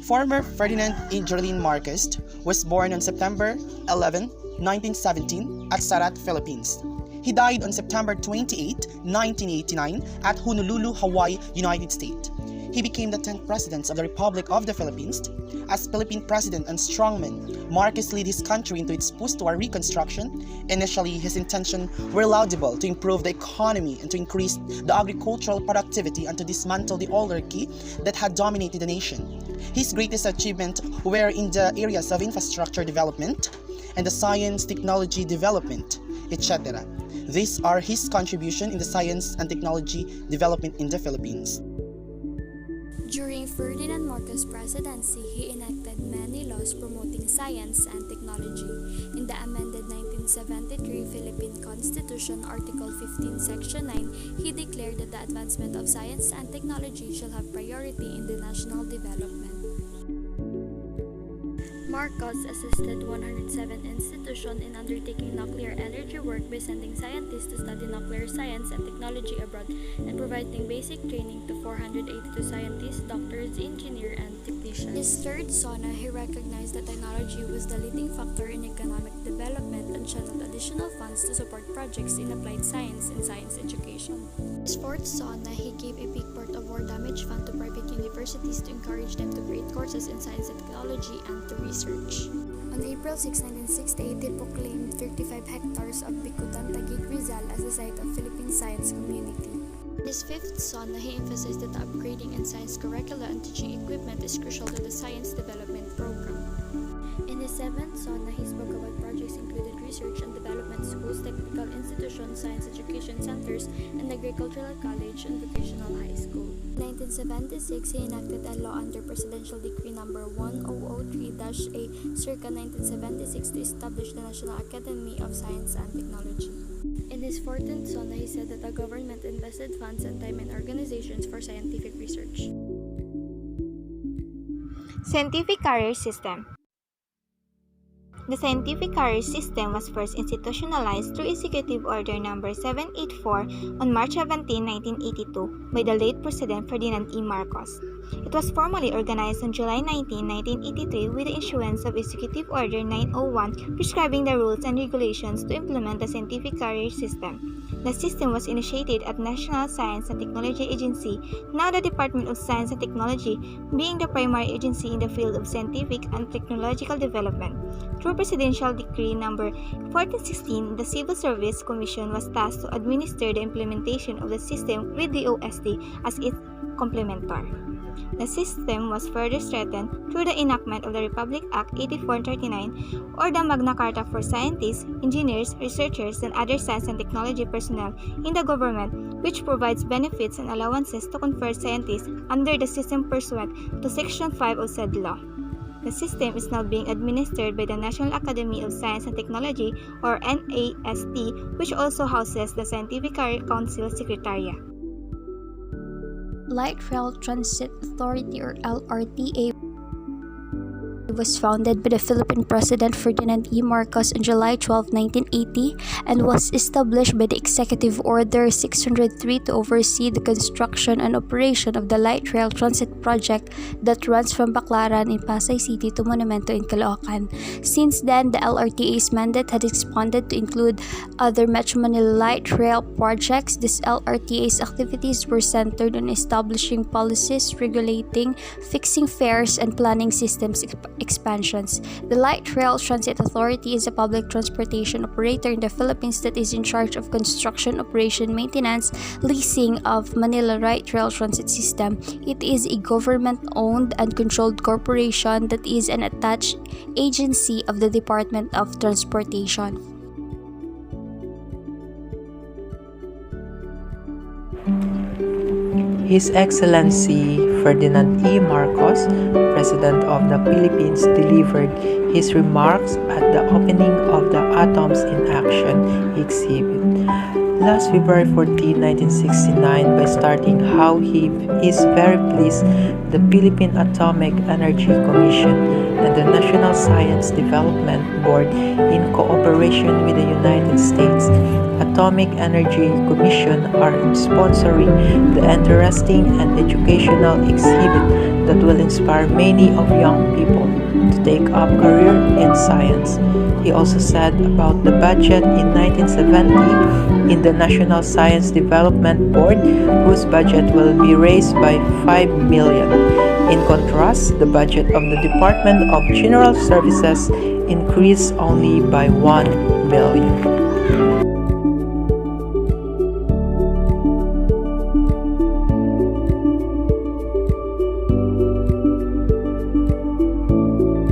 Former Ferdinand Angeline Marcos was born on September 11, 1917 at Sarat, Philippines. He died on September 28, 1989 at Honolulu, Hawaii, United States. He became the 10th President of the Republic of the Philippines. As Philippine President and strongman, Marcos led his country into its post-war reconstruction. Initially, his intentions were laudable to improve the economy and to increase the agricultural productivity and to dismantle the oligarchy that had dominated the nation. His greatest achievements were in the areas of infrastructure development and the science, technology development, etc. These are his contributions in the science and technology development in the Philippines. During Ferdinand Marcos' presidency, he enacted many laws promoting science and technology. In the amended 1973 Philippine Constitution, Article 15, Section 9, he declared that the advancement of science and technology shall have priority in the national development. Marcos assisted 107 institutions in undertaking nuclear energy work by sending scientists to study nuclear science and technology abroad and providing basic training to 482 scientists, doctors, engineers, and technicians. His third SONA, he recognized that technology was the leading factor in economic development and channeled additional funds to support projects in applied science and science education. His fourth SONA, he gave a big part of war damage fund to private universities to encourage them to create courses in science and technology and to research. On April 6, 1968, he proclaimed 35 hectares of Bicutan, Taguig, Rizal as the site of Philippine Science Community. In his fifth SONA, he emphasized that the upgrading in science curricula and teaching equipment is crucial to the science development program. In his seventh SONA, he spoke about projects included research and development schools, technical institutions, science education centers, and agricultural college and vocational high school. In 1976, he enacted a law under Presidential Decree No. 1003-A circa 1976 to establish the National Academy of Science and Technology. In his 14th SONA, he said that the government invested funds and time in organizations for scientific research. Scientific Career System. The scientific career system was first institutionalized through Executive Order No. 784 on March 17, 1982 by the late President Ferdinand E. Marcos. It was formally organized on July 19, 1983 with the issuance of Executive Order 901 prescribing the rules and regulations to implement the scientific career system. The system was initiated at National Science and Technology Agency, now the Department of Science and Technology, being the primary agency in the field of scientific and technological development. Through Presidential Decree No. 1416, the Civil Service Commission was tasked to administer the implementation of the system with the OSD as its complementor. The system was further strengthened through the enactment of the Republic Act 8439 or the Magna Carta for scientists, engineers, researchers, and other science and technology personnel in the government, which provides benefits and allowances to conferred scientists under the system pursuant to Section 5 of said law. The system is now being administered by the National Academy of Science and Technology or NAST, which also houses the Scientific Career Council Secretariat. Light Rail Transit Authority or LRTA was founded by the Philippine President Ferdinand E. Marcos on July 12, 1980 and was established by the Executive Order 603 to oversee the construction and operation of the Light Rail Transit Project that runs from Baclaran in Pasay City to Monumento in Caloocan. Since then, the LRTA's mandate had expanded to include other Metro Manila Light Rail projects. This LRTA's activities were centered on establishing policies, regulating, fixing fares, and planning systems expansions. The Light Rail Transit Authority is a public transportation operator in the Philippines that is in charge of construction, operation, maintenance, leasing of Manila Light Rail Transit System. It is a government-owned and controlled corporation that is an attached agency of the Department of Transportation. His Excellency Ferdinand E. Marcos, President of the Philippines, delivered his remarks at the opening of the Atoms in Action exhibit last February 14, 1969 by starting how he is very pleased the Philippine Atomic Energy Commission and the National Science Development Board in cooperation with the United States Atomic Energy Commission are sponsoring the interesting and educational exhibit that will inspire many of young people to take up career in science. He also said about the budget in 1970 in the National Science Development Board, whose budget will be raised by 5 million. In contrast, the budget of the Department of General Services increased only by 1 million.